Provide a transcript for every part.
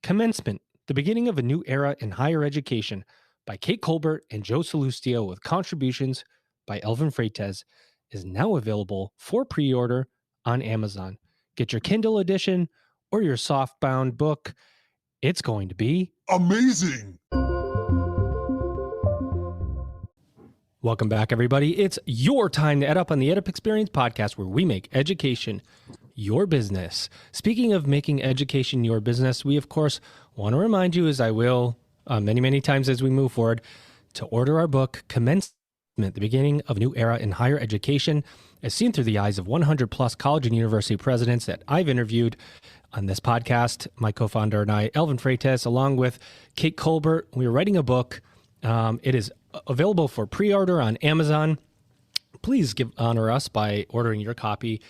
Commencement, the beginning of a new era in higher education by Kate Colbert and Joe Salustio with contributions by Elvin Freites is now available for pre-order on Amazon. Get your Kindle edition or your softbound book. It's going to be amazing. Welcome back, everybody. It's your time to EdUp on the EdUp Experience podcast, where we make education your business. Speaking of making education your business, we, of course, want to remind you, as I will many times as we move forward, to order our book, Commencement, the beginning of a new era in higher education, as seen through the eyes of 100-plus college and university presidents that I've interviewed on this podcast. My co-founder and I, Elvin Freites, along with Kate Colbert, we are writing a book. It is available for pre-order on Amazon. Please honor us by ordering your copy.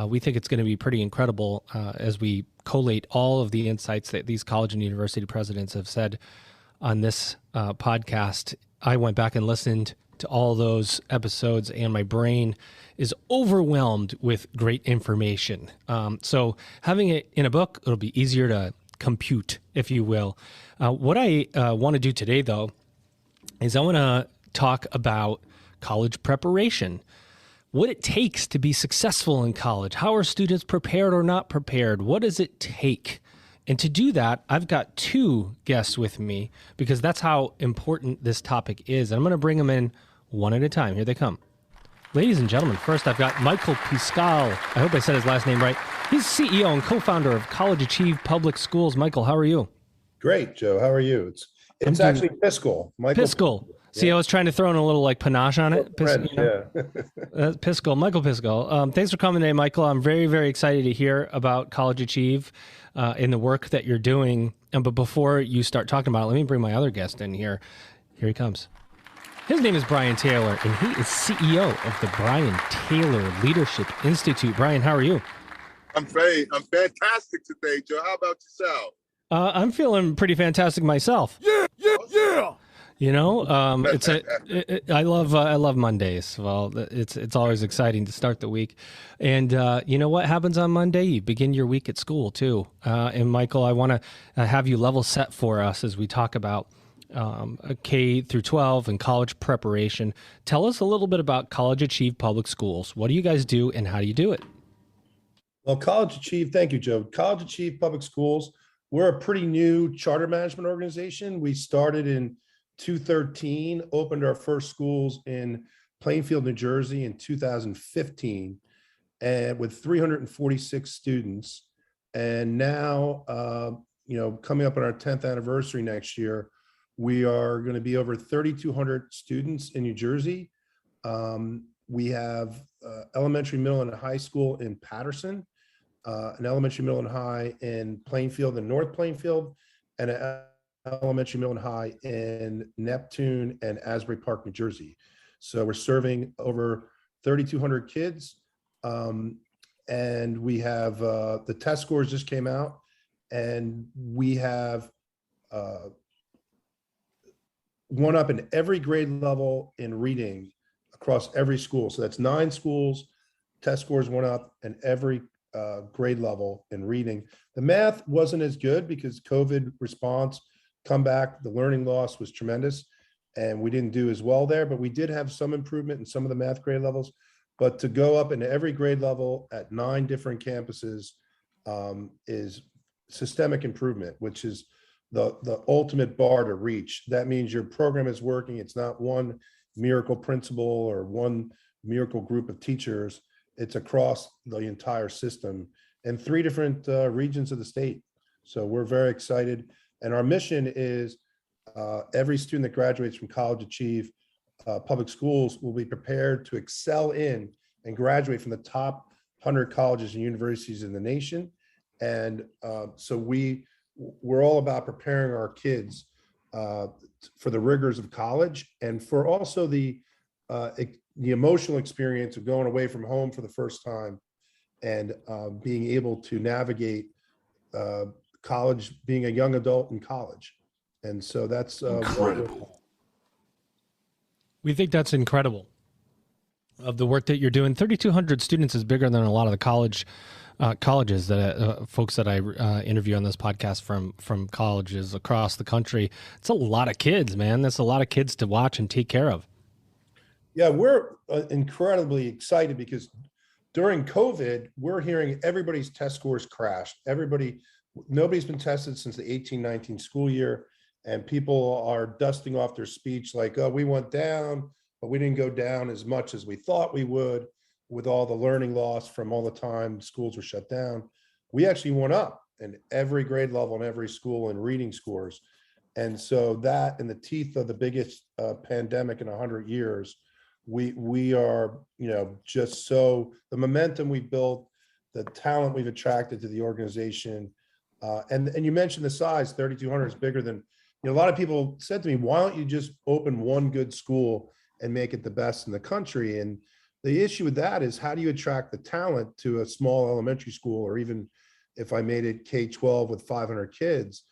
We think it's going to be pretty incredible as we collate all of the insights that these college and university presidents have said on this podcast. I went back and listened to all those episodes, and my brain is overwhelmed with great information. So having it in a book, it'll be easier to compute, if you will. What I want to do today, though, is I want to talk about college preparation, what it takes to be successful in college. How are students prepared or not prepared? What does it take? And to do that, I've got two guests with me because that's how important this topic is. And I'm going to bring them in one at a time. Here they come. Ladies and gentlemen, first I've got Michael Piscal. I hope I said his last name right. He's CEO and co-founder of College Achieve Public Schools. Michael, how are you? Great, Joe. How are you? It's actually Piscal. Piscal. See, I was trying to throw in a little like panache on it. Piscal. Michael Piscal. Thanks for coming today, Michael. I'm very excited to hear about College Achieve and the work that you're doing. But before you start talking about it, let me bring my other guest in here. Here he comes. His name is Brian Taylor, and he is CEO of the Brian Taylor Leadership Institute. Brian, how are you? I'm fantastic today, Joe. How about yourself? I'm feeling pretty fantastic myself. Yeah. You know, I love Mondays. Well, it's always exciting to start the week. And you know what happens on Monday? You begin your week at school too. And Michael, I want to have you level set for us as we talk about K through 12 and college preparation. Tell us a little bit about College Achieve Public Schools. What do you guys do and how do you do it? Well, College Achieve, thank you, Joe. College Achieve Public Schools, we're a pretty new charter management organization. We started in 2013, opened our first schools in Plainfield, New Jersey in 2015, and with 346 students. And now, coming up on our 10th anniversary next year, we are going to be over 3,200 students in New Jersey. We have elementary, middle, and high school in Patterson, an elementary, middle, and high in Plainfield and North Plainfield, and an elementary, middle, and high in Neptune and Asbury Park, New Jersey. So we're serving over 3,200 kids. And we have the test scores just came out, and we have one up in every grade level in reading across every school. So that's 9 schools, test scores went up in every grade level in reading. The math wasn't as good because COVID response, comeback, the learning loss was tremendous, and we didn't do as well there, but we did have some improvement in some of the math grade levels. But to go up into every grade level at 9 different campuses is systemic improvement, which is the ultimate bar to reach. That means your program is working. It's not one miracle principal or one miracle group of teachers. It's across the entire system in 3 different regions of the state. So we're very excited. And our mission is every student that graduates from College Achieve Public Schools will be prepared to excel in and graduate from the top 100 colleges and universities in the nation. And so we're all about preparing our kids for the rigors of college and for also the emotional experience of going away from home for the first time and being able to navigate college, being a young adult in college. And so that's incredible. We think that's incredible of the work that you're doing. 3,200 students is bigger than a lot of the college colleges that folks that I interview on this podcast from colleges across the country. It's a lot of kids, man. That's a lot of kids to watch and take care of. Yeah, we're incredibly excited because during COVID, we're hearing everybody's test scores crashed. Nobody's been tested since the 18-19 school year, and people are dusting off their speech like, oh, we went down, but we didn't go down as much as we thought we would with all the learning loss from all the time schools were shut down. We actually went up in every grade level in every school in reading scores. And so that in the teeth of the biggest pandemic in 100 years, we are, just so the momentum we've built, the talent we've attracted to the organization, and you mentioned the size, 3,200 is bigger than, a lot of people said to me, why don't you just open one good school and make it the best in the country? And the issue with that is, how do you attract the talent to a small elementary school, or even if I made it K-12 with 500 kids?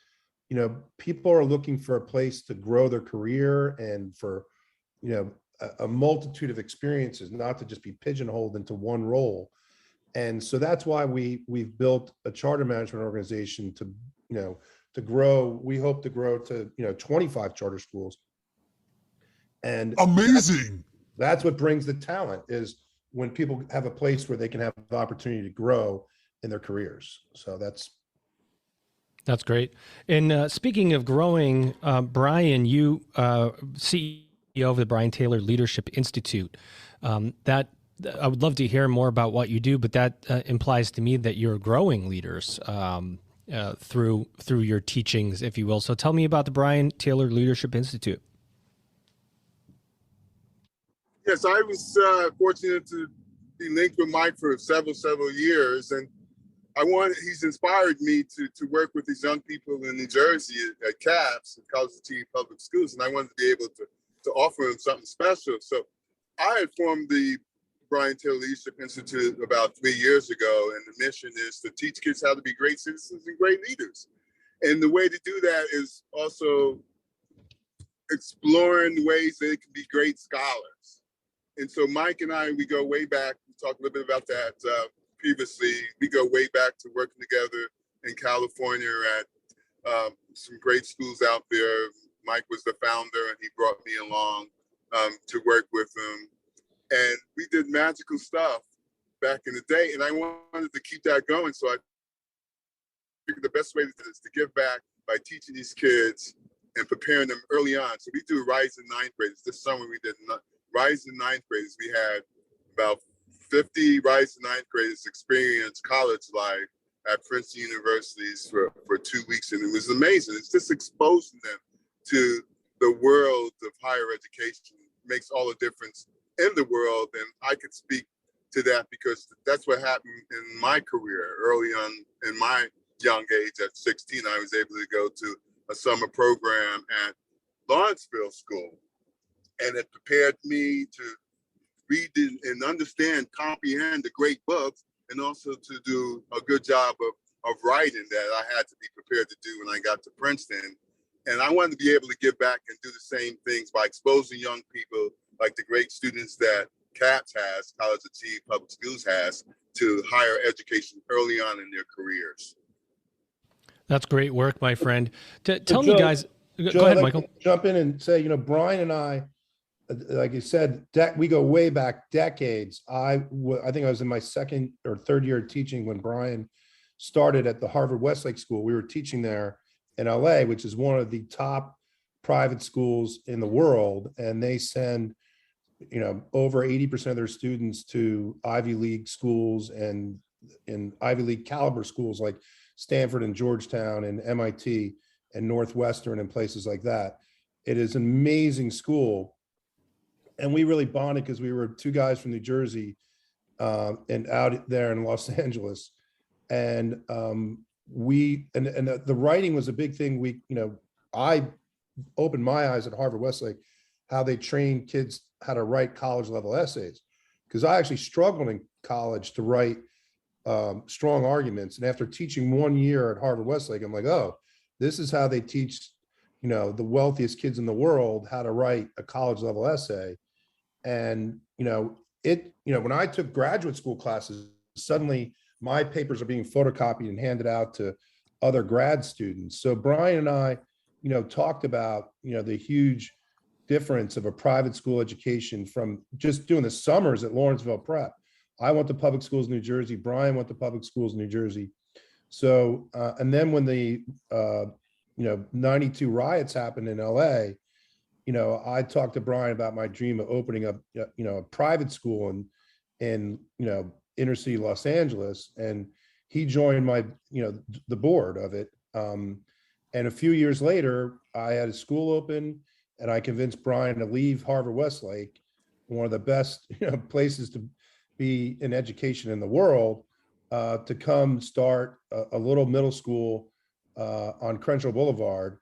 People are looking for a place to grow their career and for, a multitude of experiences, not to just be pigeonholed into one role. And so that's why we've built a charter management organization to grow. We hope to grow to 25 charter schools. And amazing. That's what brings the talent, is when people have a place where they can have the opportunity to grow in their careers. So that's great. And speaking of growing, Brian, you CEO of the Brian Taylor Leadership Institute. That I would love to hear more about what you do, but that implies to me that you're growing leaders through your teachings, if you will. So tell me about the Brian Taylor Leadership Institute. Yes, I was fortunate to be linked with Mike for several years, and he's inspired me to work with these young people in New Jersey at CAPS, College of T Public Schools, and I wanted to be able to offer them something special. So I had formed the Brian Taylor Leadership Institute about 3 years ago, and the mission is to teach kids how to be great citizens and great leaders. And the way to do that is also exploring ways they can be great scholars. And so Mike and I, we go way back. We talked a little bit about that previously. We go way back to working together in California at some great schools out there. Mike was the founder, and he brought me along to work with him. And we did magical stuff back in the day, and I wanted to keep that going. So I figured the best way to do this is to give back by teaching these kids and preparing them early on. So we do Rise in Ninth Graders. This summer we did Rise in Ninth Graders. We had about 50 Rise in Ninth Graders experience college life at Princeton universities for 2 weeks, and it was amazing. It's just exposing them to the world of higher education. It makes all the difference in the world, and I could speak to that because that's what happened in my career. Early on in my young age, at 16, I was able to go to a summer program at Lawrenceville School, and it prepared me to read and understand, comprehend the great books, and also to do a good job of writing that I had to be prepared to do when I got to Princeton. And I wanted to be able to give back and do the same things by exposing young people like the great students that CAPS has, College of T Public Schools has, to higher education early on in their careers. That's great work, my friend. Tell Joe, me, guys. Go ahead, Michael. Jump in and say, Brian and I, like you said, we go way back decades. I think I was in my second or third year of teaching when Brian started at the Harvard Westlake School. We were teaching there in LA, which is one of the top private schools in the world. And they send, over 80% of their students to Ivy League schools and in Ivy League caliber schools like Stanford and Georgetown and MIT and Northwestern and places like that. It is an amazing school. And we really bonded because we were two guys from New Jersey and out there in Los Angeles. And the writing was a big thing. I opened my eyes at Harvard Westlake, how they train kids how to write college level essays. Because I actually struggled in college to write strong arguments. And after teaching 1 year at Harvard Westlake, I'm like, oh, this is how they teach, the wealthiest kids in the world how to write a college level essay. And, when I took graduate school classes, suddenly my papers are being photocopied and handed out to other grad students. So Brian and I, talked about, the huge difference of a private school education from just doing the summers at Lawrenceville Prep. I went to public schools in New Jersey. Brian went to public schools in New Jersey. So, and then when the, 92 riots happened in LA, I talked to Brian about my dream of opening up, a private school in inner city Los Angeles, and he joined my, the board of it. And a few years later, I had a school open, and I convinced Brian to leave Harvard Westlake, one of the best places to be in education in the world, to come start a little middle school on Crenshaw Boulevard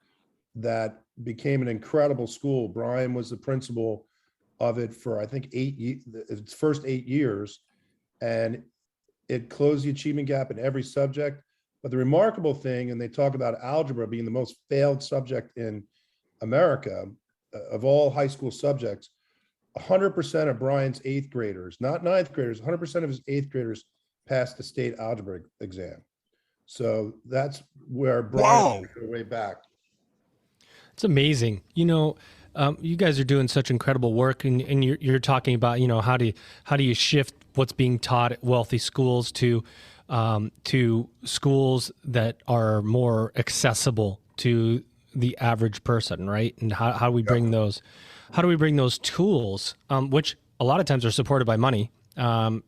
that became an incredible school. Brian was the principal of it for, I think, its first 8 years, and it closed the achievement gap in every subject. But the remarkable thing, and they talk about algebra being the most failed subject in America, of all high school subjects, 100% of Brian's 8th graders, not 9th graders, 100% of his 8th graders passed the state algebra exam. So that's where Brian went way back. It's amazing. You guys are doing such incredible work, and you're talking about, how do you shift what's being taught at wealthy schools to schools that are more accessible to the average person, right? And how do we bring those tools, which a lot of times are supported by money, and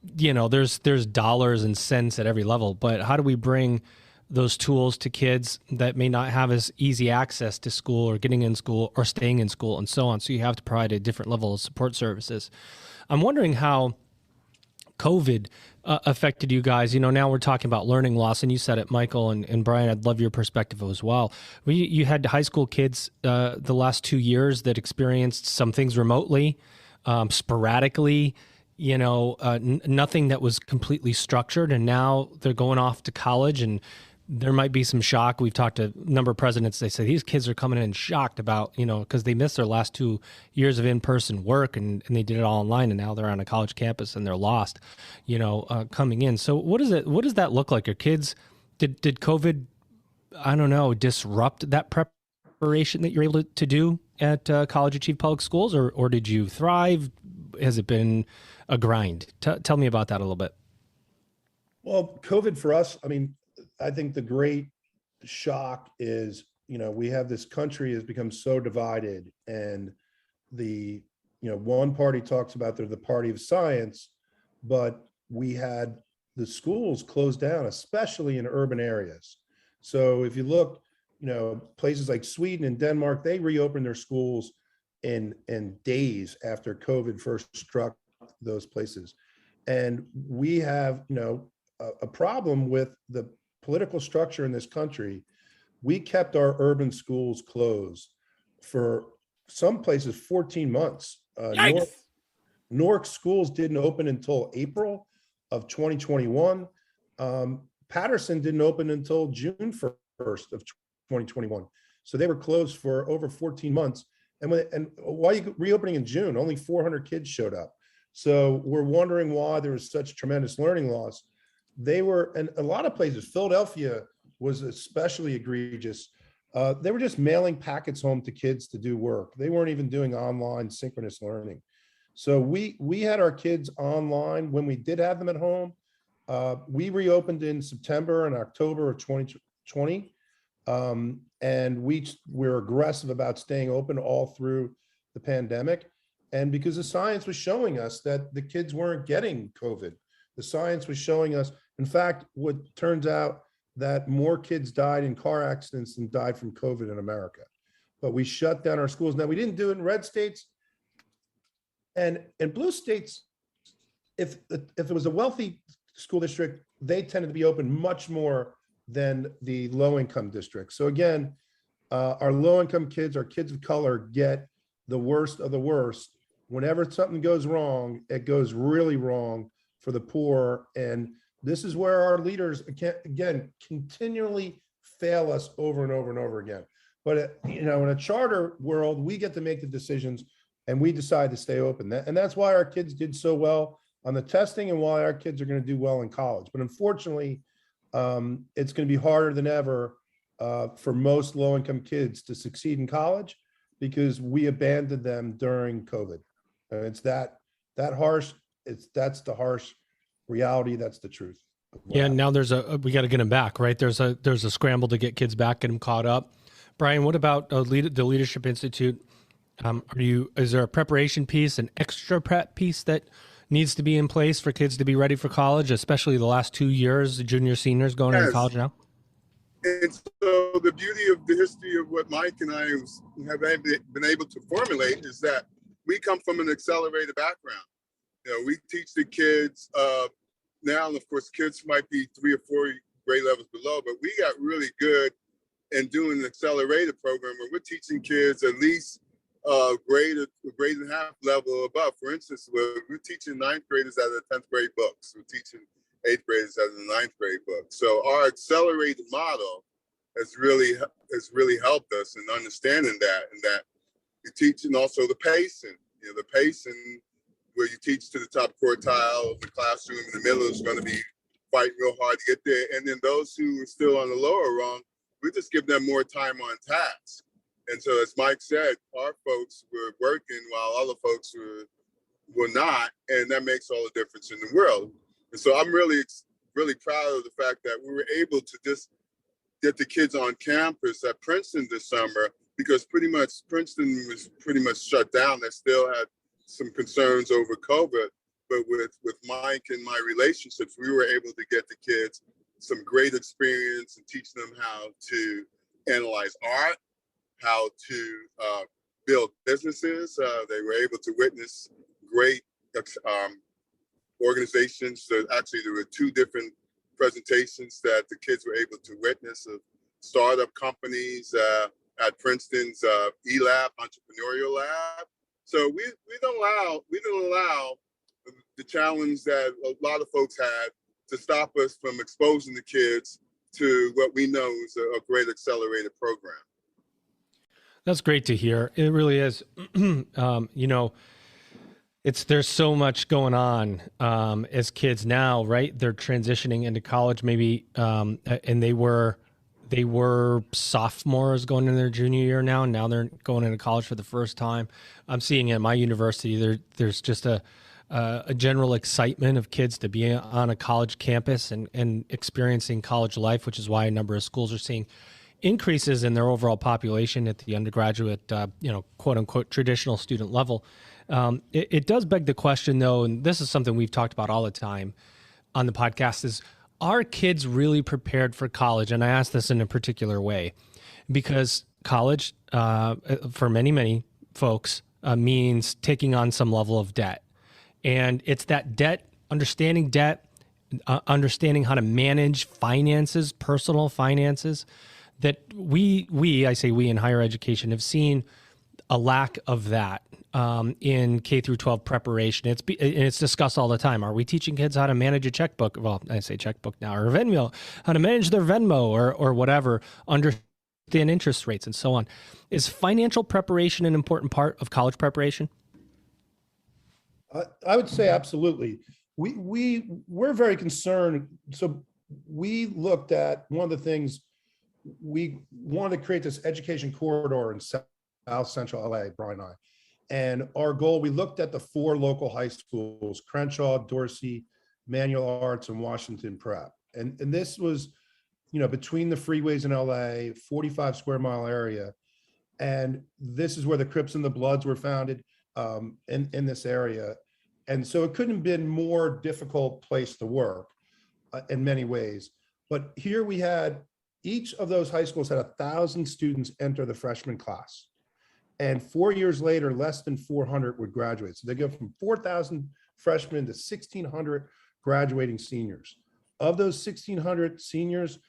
there's dollars and cents at every level, but how do we bring those tools to kids that may not have as easy access to school or getting in school or staying in school and so on? So you have to provide a different level of support services. I'm wondering how COVID affected you guys. Now we're talking about learning loss, and you said it, Michael and Brian, I'd love your perspective as well. You had high school kids the last 2 years that experienced some things remotely, sporadically, nothing that was completely structured, and now they're going off to college, and there might be some shock. We've talked to a number of presidents. They say these kids are coming in shocked about, because they missed their last 2 years of in-person work, and they did it all online, and now they're on a college campus and they're lost, coming in. So what does that look like? Your kids, did COVID, I don't know, disrupt that preparation that you're able to do at College Achieve Public Schools, or did you thrive? Has it been a grind? Tell me about that a little bit. Well, COVID for us, I think the great shock is, we have this country has become so divided, and the, one party talks about they're the party of science, but we had the schools closed down, especially in urban areas. So if you look, places like Sweden and Denmark, they reopened their schools in days after COVID first struck those places. And we have, a problem with the political structure in this country. We kept our urban schools closed for some places 14 months. Newark schools didn't open until April of 2021. Patterson didn't open until June 1st of 2021. So they were closed for over 14 months. And why you reopening in June, only 400 kids showed up. So we're wondering why there was such tremendous learning loss. And a lot of places, Philadelphia was especially egregious. They were just mailing packets home to kids to do work. They weren't even doing online synchronous learning. So we had our kids online when we did have them at home. We reopened in September and October of 2020. And we're aggressive about staying open all through the pandemic. And because the science was showing us that the kids weren't getting COVID. The science was showing us, in fact, what turns out that more kids died in car accidents than died from COVID in America. But we shut down our schools. Now, we didn't do it in red states and in blue states. If it was a wealthy school district, they tended to be open much more than the low-income districts. So again, our low-income kids, our kids of color, get the worst of the worst. Whenever something goes wrong, it goes really wrong for the poor. And this is where our leaders, again, continually fail us over and over and over again. But in a charter world, we get to make the decisions, and we decide to stay open. And that's why our kids did so well on the testing and why our kids are going to do well in college. But unfortunately, it's going to be harder than ever for most low-income kids to succeed in college because we abandoned them during COVID. And it's that harsh. That's the harsh reality. That's the truth. Yeah, now we got to get them back, right? There's a scramble to get kids back, get them caught up. Brian, what about the Leadership Institute? Is there a preparation piece, an extra prep piece that needs to be in place for kids to be ready for college, especially the last 2 years, the junior, seniors going into college now? And so the beauty of the history of what Mike and I have been able to formulate is that we come from an accelerated background. We teach the kids now, and of course, kids might be 3 or 4 grade levels below, but we got really good in doing an accelerated program where we're teaching kids at least a grade and a half level above. For instance, we're teaching 9th graders out of the 10th grade books. We're teaching 8th graders out of the 9th grade book. So our accelerated model has really helped us in understanding that, and that you're teaching also the pacing. The pacing where you teach to the top quartile of the classroom in the middle is going to be fighting real hard to get there. And then those who are still on the lower rung, we just give them more time on task. And so, as Mike said, our folks were working while other folks were not, and that makes all the difference in the world. And so I'm really proud of the fact that we were able to just get the kids on campus at Princeton this summer, because pretty much Princeton was pretty much shut down. They still had some concerns over COVID, but with Mike and my relationships, we were able to get the kids some great experience and teach them how to analyze art, how to build businesses. They were able to witness great organizations. So actually, there were 2 different presentations that the kids were able to witness of startup companies at Princeton's eLab, Entrepreneurial Lab. So we didn't allow the challenge that a lot of folks had to stop us from exposing the kids to what we know is a great accelerated program. That's great to hear. It really is. There's so much going on as kids now, right? They're transitioning into college, maybe, and they were sophomores going into their junior year now. And now they're going into college for the first time. I'm seeing at my university there's just a general excitement of kids to be on a college campus and experiencing college life, which is why a number of schools are seeing increases in their overall population at the undergraduate, quote unquote, traditional student level. It does beg the question, though, and this is something we've talked about all the time on the podcast, is are kids really prepared for college? And I ask this in a particular way, because college, for many, many folks, means taking on some level of debt. And it's that debt, understanding understanding how to manage finances, personal finances, that I say we in higher education have seen a lack of that in K through 12 preparation. It's discussed all the time. Are we teaching kids how to manage a checkbook? Well, I say checkbook now, or Venmo, how to manage their Venmo or whatever, understand interest rates and so on. Is financial preparation an important part of college preparation? I would say absolutely. We're very concerned. So we looked at one of the things, we wanted to create this education corridor in South Central LA, Brian and I. And our goal, we looked at the 4 local high schools, Crenshaw, Dorsey, Manual Arts, and Washington Prep. And this was, between the freeways in LA, 45 square mile area. And this is where the Crips and the Bloods were founded in this area. And so it couldn't have been more difficult place to work in many ways. But here we had, each of those high schools had 1,000 students enter the freshman class. And 4 years later, less than 400 would graduate. So they go from 4,000 freshmen to 1,600 graduating seniors. Of those 1,600 seniors,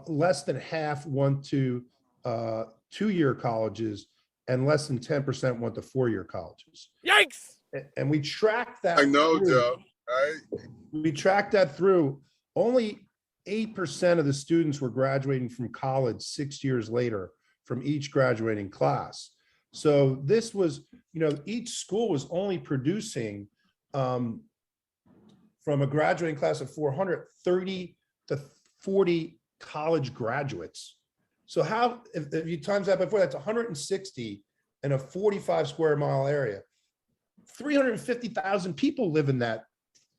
less than half went to 2-year colleges, and less than 10% went to 4-year colleges. Yikes! And we tracked that. I know, Joe. We tracked that through. Only 8% of the students were graduating from college 6 years later from each graduating class. So this was, each school was only producing from a graduating class of 400, 30 to 40 college graduates. So how, if you times that by 4, that's 160 in a 45 square mile area. 350,000 people live in that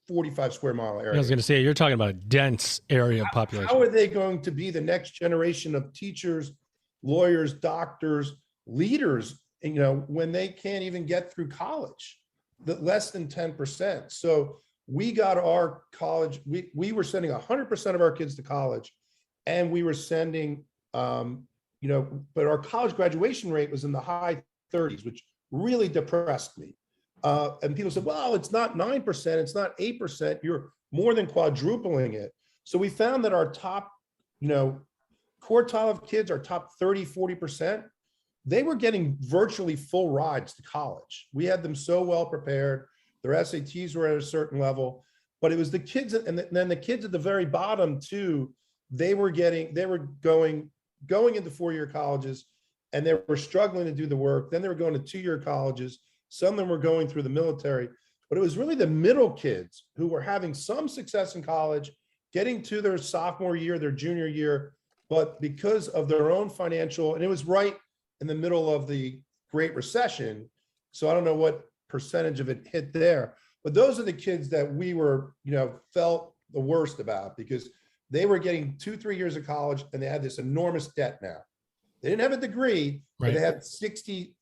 45 square mile area. I was going to say, you're talking about a dense area of population. How are they going to be the next generation of teachers, lawyers, doctors, leaders, you know, when they can't even get through college, less than 10%. So we got our college, we were sending 100% of our kids to college, and we were sending, you know, but our college graduation rate was in the high 30s, which really depressed me. And people said, well, it's not 9%, it's not 8%, you're more than quadrupling it. So we found that our top, you know, quartile of kids, our top 30, 40%, they were getting virtually full rides to college. We had them so well prepared. Their SATs were at a certain level, but it was the kids, and then the kids at the very bottom too, they were going into 4-year colleges, and they were struggling to do the work. Then they were going to 2-year colleges. Some of them were going through the military, but it was really the middle kids who were having some success in college, getting to their sophomore year, their junior year, but because of their own financial, and it was right in the middle of the Great Recession. So I don't know what percentage of it hit there, but those are the kids that we were, you know, felt the worst about, because they were getting 2-3 years of college and they had this enormous debt now. They didn't have a degree, but they had $60,000,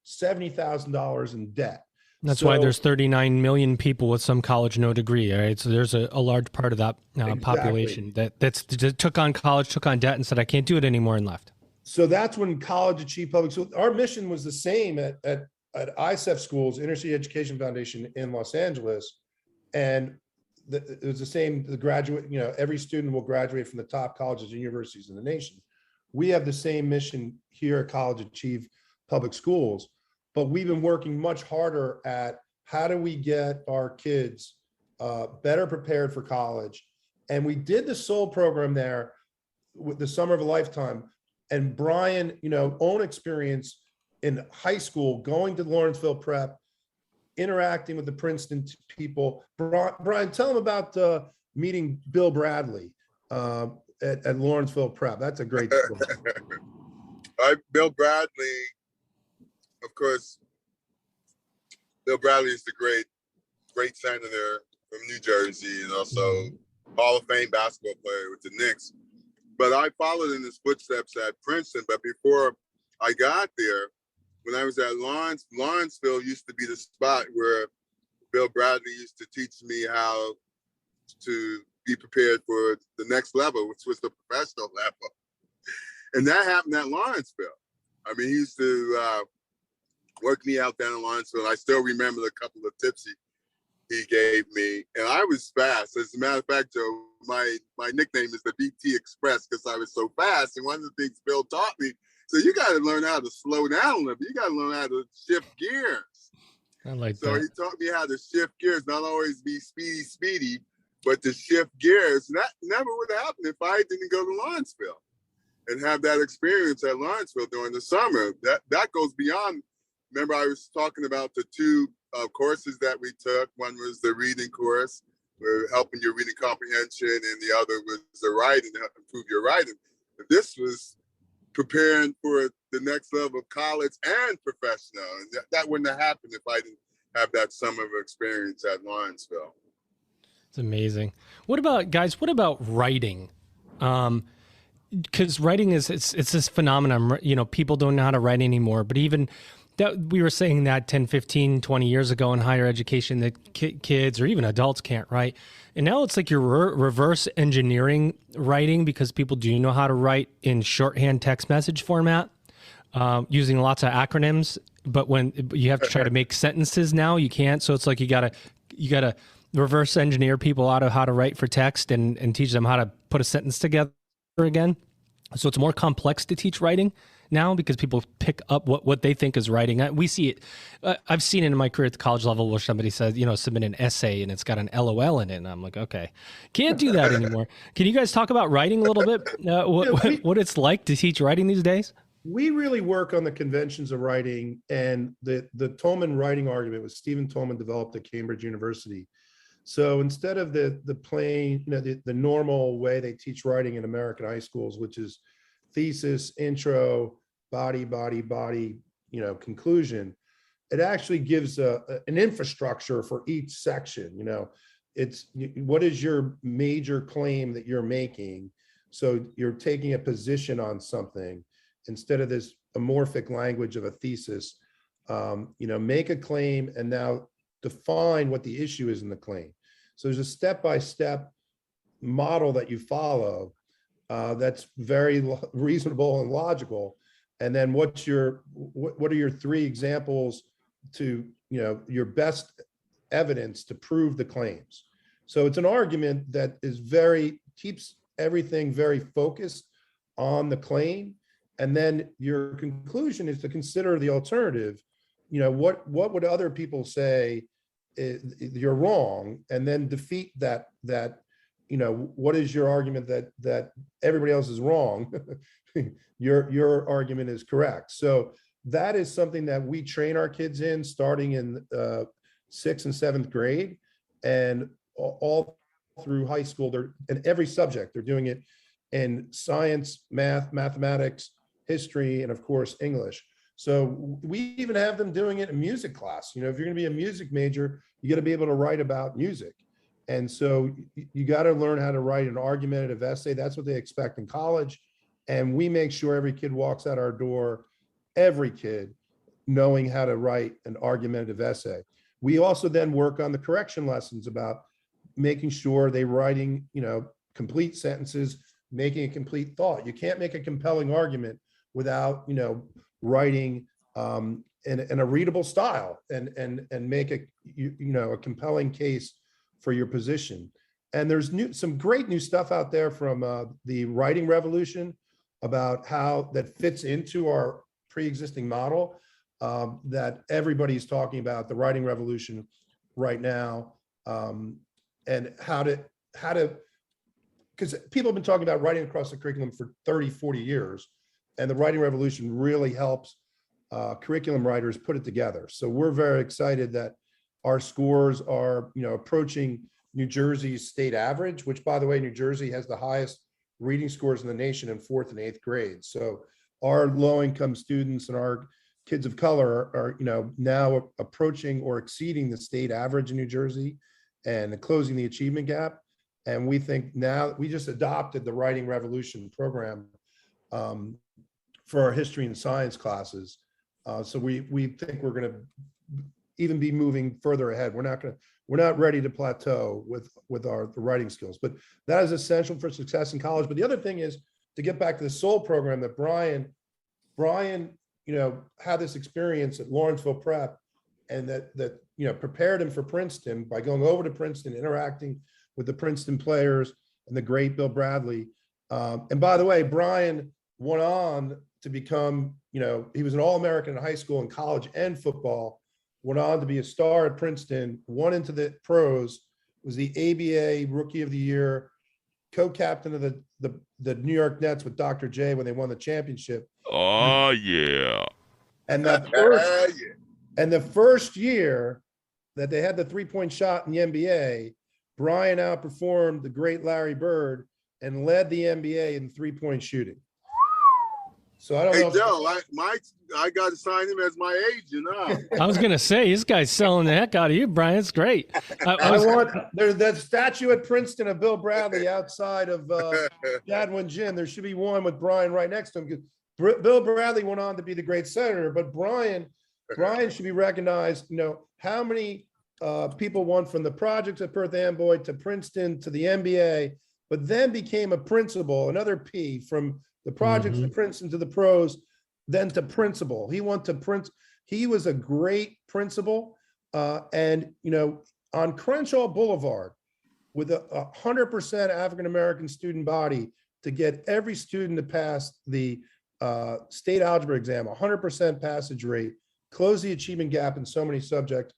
$70,000 in debt. That's why there's 39 million people with some college, no degree. All right. So there's a large part of that population that took on college, took on debt and said, I can't do it anymore, and left. So that's when college achieved public. So our mission was the same at ISEF schools, Inner City Education Foundation in Los Angeles. And it was the same, the graduate, you know, every student will graduate from the top colleges and universities in the nation. We have the same mission here at College Achieve Public Schools, but we've been working much harder at how do we get our kids better prepared for college. And we did the SOUL program there with the Summer of a Lifetime. And Brian, you know, own experience in high school, going to Lawrenceville Prep, interacting with the Princeton people. Brian, tell them about meeting Bill Bradley at Lawrenceville Prep. That's a great story. Bill Bradley, of course, Bill Bradley is the great senator from New Jersey, and also Hall of Fame basketball player with the Knicks. But I followed in his footsteps at Princeton. But before I got there, when I was at Lawrenceville used to be the spot where Bill Bradley used to teach me how to be prepared for the next level, which was the professional level. And that happened at Lawrenceville. I mean, he used to work me out down in Lawrenceville. I still remember the couple of tips he gave me. And I was fast. As a matter of fact, Joe, my nickname is the BT Express because I was so fast. And one of the things Bill taught me, so you got to learn how to slow down a little bit. You got to learn how to shift gears. I like that. So he taught me how to shift gears, not always be speedy, but to shift gears. And that never would have happened if I didn't go to Lawrenceville and have that experience at Lawrenceville during the summer. That goes beyond. Remember, I was talking about the two courses that we took. One was the reading course, where helping your reading comprehension, and the other was the writing to help improve your writing. But this was preparing for the next level of college and professional. And that wouldn't have happened if I didn't have that summer of experience at Lawrenceville. It's amazing. What about writing? Because writing it's this phenomenon, you know, people don't know how to write anymore, but even that we were saying that 10, 15, 20 years ago in higher education that kids or even adults can't write. And now it's like you're reverse engineering writing because people do know how to write in shorthand text message format using lots of acronyms. But when you have to try to make sentences now, you can't. So it's like you gotta reverse engineer people out of how to write for text and teach them how to put a sentence together again. So it's more complex to teach writing now because people pick up what they think is writing. We see it. I've seen it in my career at the college level where somebody says, you know, submit an essay and it's got an LOL in it. And I'm like, okay, can't do that anymore. Can you guys talk about writing a little bit? What it's like to teach writing these days? We really work on the conventions of writing, and the Tolman writing argument was Stephen Tolman developed at Cambridge University. So instead of the plain, the normal way they teach writing in American high schools, which is thesis, intro, body, conclusion, it actually gives an infrastructure for each section. It's what is your major claim that you're making? So you're taking a position on something instead of this amorphic language of a thesis. Make a claim and now define what the issue is in the claim. So there's a step-by-step model that you follow that's very reasonable and logical. And then what are your 3 examples to, your best evidence to prove the claims? So it's an argument that keeps everything very focused on the claim. And then your conclusion is to consider the alternative. What would other people say you're wrong, and then defeat that, what is your argument that everybody else is wrong? Your argument is correct. So that is something that we train our kids in starting in 6th and 7th grade, and all through high school. They're in every subject. They're doing it in science, mathematics, history, and of course, English. So we even have them doing it in music class. If you're going to be a music major, you got to be able to write about music. And so you got to learn how to write an argumentative essay. That's what they expect in college. And we make sure every kid walks out our door, every kid, knowing how to write an argumentative essay. We also then work on the correction lessons about making sure they're writing, complete sentences, making a complete thought. You can't make a compelling argument without, writing in a readable style and make a compelling case for your position. And there's some great new stuff out there from the writing revolution about how that fits into our pre-existing model that everybody's talking about, the writing revolution right now, and how to, because people have been talking about writing across the curriculum for 30, 40 years, and the writing revolution really helps curriculum writers put it together. So we're very excited that our scores are, approaching New Jersey's state average, which, by the way, New Jersey has the highest reading scores in the nation in 4th and 8th grade. So our low-income students and our kids of color are, now approaching or exceeding the state average in New Jersey and closing the achievement gap. And we think now we just adopted the Writing Revolution program for our history and science classes. So we think we're going to even be moving further ahead. We're not ready to plateau with the writing skills, but that is essential for success in college. But the other thing is to get back to the SOUL program that Brian, had this experience at Lawrenceville Prep, and that prepared him for Princeton by going over to Princeton, interacting with the Princeton players and the great Bill Bradley. And by the way, Brian went on to become, he was an All-American in high school and college and football, went on to be a star at Princeton, won into the pros, was the ABA Rookie of the Year, co-captain of the New York Nets with Dr. J when they won the championship. Oh, yeah. And the first year that they had the three-point shot in the NBA, Brian outperformed the great Larry Bird and led the NBA in three-point shooting. So I don't know. Hey, Joe, I got to sign him as my agent. I was going to say, this guy's selling the heck out of you, Brian. It's great. There's that statue at Princeton of Bill Bradley outside of Jadwin Gym. There should be one with Brian right next to him, because Bill Bradley went on to be the great senator, but Brian should be recognized. How many people went from the projects at Perth Amboy to Princeton to the NBA, but then became a principal, another P, from the projects to Princeton to the pros, then to principal. He went to Prince. He was a great principal. And, on Crenshaw Boulevard, with a 100% African-American student body, to get every student to pass the state algebra exam, 100% passage rate, close the achievement gap in so many subjects.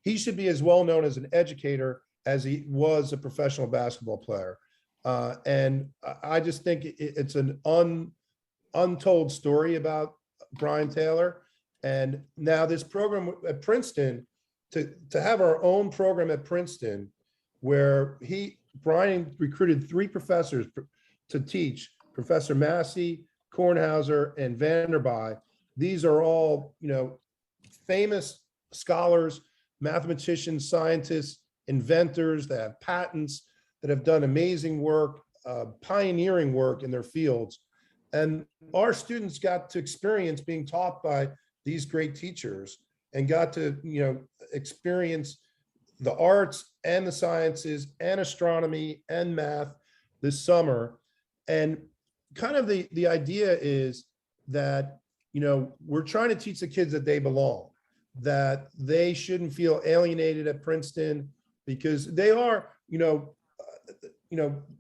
He should be as well known as an educator as he was a professional basketball player. And I just think it's an untold story about Brian Taylor. And now this program at Princeton, to have our own program at Princeton where Brian recruited 3 professors to teach, Professor Massey, Kornhauser, and Vanderby. These are all, famous scholars, mathematicians, scientists, inventors that have patents, that have done amazing work, pioneering work in their fields. And our students got to experience being taught by these great teachers and got to, experience the arts and the sciences and astronomy and math this summer. And kind of the idea is that, we're trying to teach the kids that they belong, that they shouldn't feel alienated at Princeton, because they are,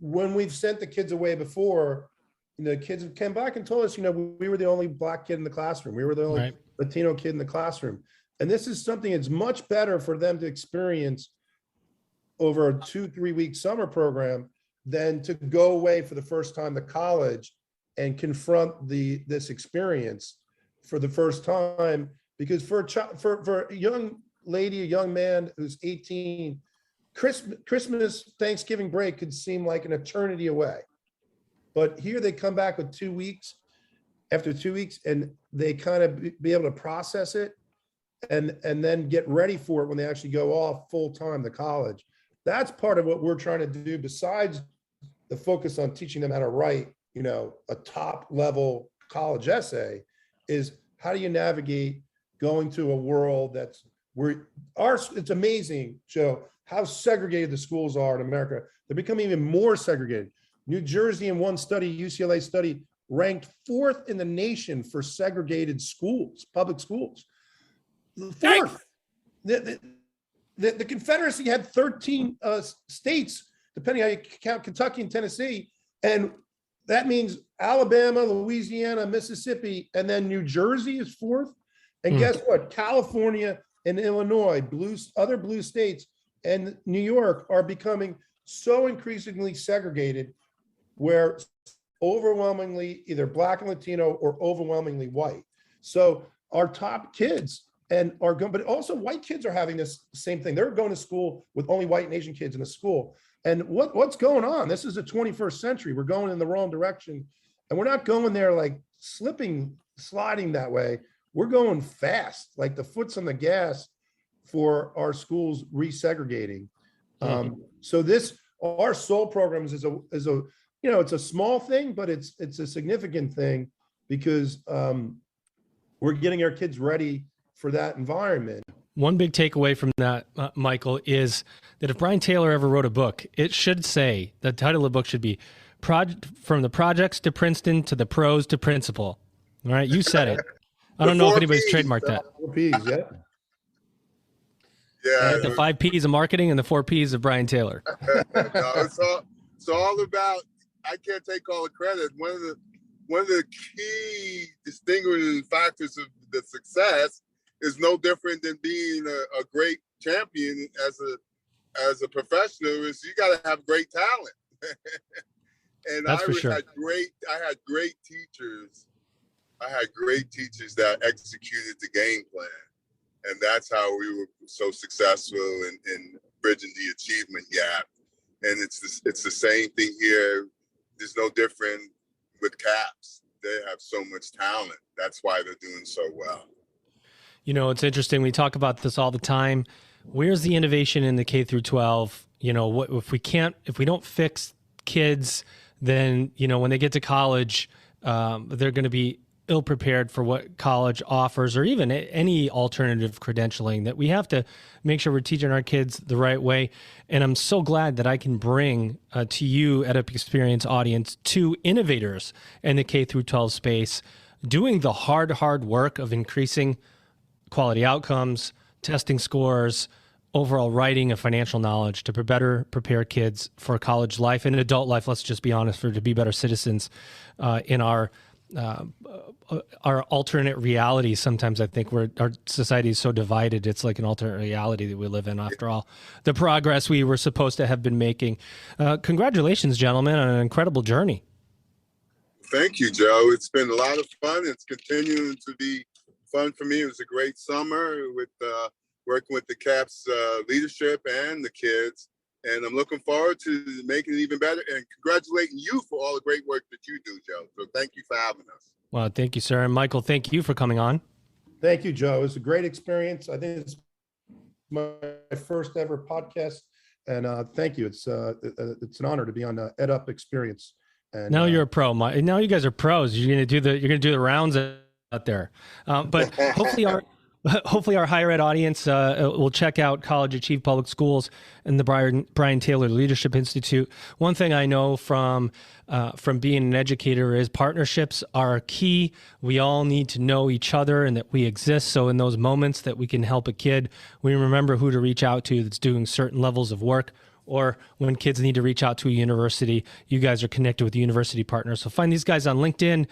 when we've sent the kids away before, the kids came back and told us, we were the only Black kid in the classroom. We were the only Latino kid in the classroom. And this is something that's much better for them to experience over a 2-3 week summer program than to go away for the first time to college and confront this experience for the first time. Because for a young lady, a young man who's 18, Christmas, Thanksgiving break could seem like an eternity away. But here they come back with 2 weeks, after 2 weeks, and they kind of be able to process it and then get ready for it when they actually go off full time to college. That's part of what we're trying to do, besides the focus on teaching them how to write, a top level college essay, is how do you navigate going to a world that's it's amazing, Joe, how segregated the schools are in America. They're becoming even more segregated. New Jersey, in one study, UCLA study, ranked 4th in the nation for segregated schools, public schools. 4th. The Confederacy had 13 states, depending how you count Kentucky and Tennessee. And that means Alabama, Louisiana, Mississippi, and then New Jersey is 4th. And guess what? California and Illinois, other blue states, and New York are becoming so increasingly segregated, where overwhelmingly either Black and Latino or overwhelmingly white. So our top kids but also white kids are having this same thing. They're going to school with only white and Asian kids in the school. And what's going on? This is the 21st century. We're going in the wrong direction. And we're not going there like sliding that way. We're going fast, like the foot's on the gas for our schools resegregating. So our SOUL programs is a it's a small thing, but it's a significant thing, because we're getting our kids ready for that environment. One big takeaway from that, Michael, is that if Brian Taylor ever wrote a book, it should say, the title of the book should be From the Projects to Princeton to the Pros to Principal. All right, you said it. I don't know if anybody's trademarked that. 4 Ps, yeah. Yeah. The 5 Ps of marketing and the 4 Ps of Brian Taylor. No, it's all about, I can't take all the credit. One of the key distinguishing factors of the success is no different than being a great champion as a professional. Is you got to have great talent. And That's for sure. I had great teachers. I had great teachers that executed the game plan, and that's how we were so successful in bridging the achievement gap. And it's the same thing here. There's no different with CAPS. They have so much talent. That's why they're doing so well. It's interesting. We talk about this all the time. Where's the innovation in the K through 12? What if we don't fix kids, then, when they get to college, they're going to be ill prepared for what college offers, or even any alternative credentialing. That we have to make sure we're teaching our kids the right way. And I'm so glad that I can bring to you, EdUp Experience audience, 2 innovators in the K through 12 space, doing the hard work of increasing quality outcomes, testing scores, overall writing and financial knowledge to better prepare kids for college life and adult life. Let's just be honest, to be better citizens in our alternate reality. Sometimes I think our society is so divided. It's like an alternate reality that we live in, after all the progress we were supposed to have been making. Congratulations, gentlemen, on an incredible journey. Thank you, Joe. It's been a lot of fun. It's continuing to be fun for me. It was a great summer with working with the CAPS leadership and the kids. And I'm looking forward to making it even better and congratulating you for all the great work that you do, Joe. So thank you for having us. Well, thank you, sir. And Michael, thank you for coming on. Thank you, Joe. It was a great experience. I think it's my first ever podcast, and thank you. It's an honor to be on the EdUp experience. And now you're a pro. Now you guys are pros. You're gonna do the rounds out there. But hopefully our higher ed audience will check out College Achieve Public Schools and the Brian Taylor Leadership Institute. One thing I know from being an educator is partnerships are key. We all need to know each other and that we exist. So in those moments that we can help a kid, we remember who to reach out to that's doing certain levels of work. Or when kids need to reach out to a university, you guys are connected with the university partners. So find these guys on LinkedIn,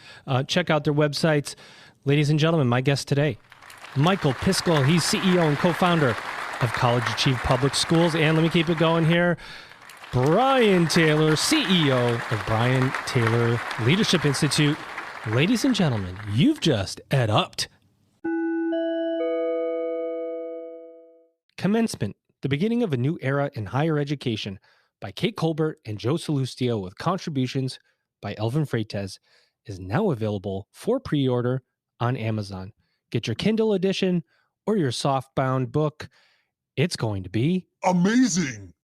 check out their websites. Ladies and gentlemen, my guest today, Michael Piscal. He's CEO and co-founder of College Achieve Public Schools. And let me keep it going here. Brian Taylor, CEO of Brian Taylor Leadership Institute. Ladies and gentlemen, you've just EdUp'd. Commencement, the beginning of a new era in higher education, by Kate Colbert and Joe Salustio, with contributions by Elvin Freites, is now available for pre-order on Amazon. Get your Kindle edition or your softbound book. It's going to be amazing.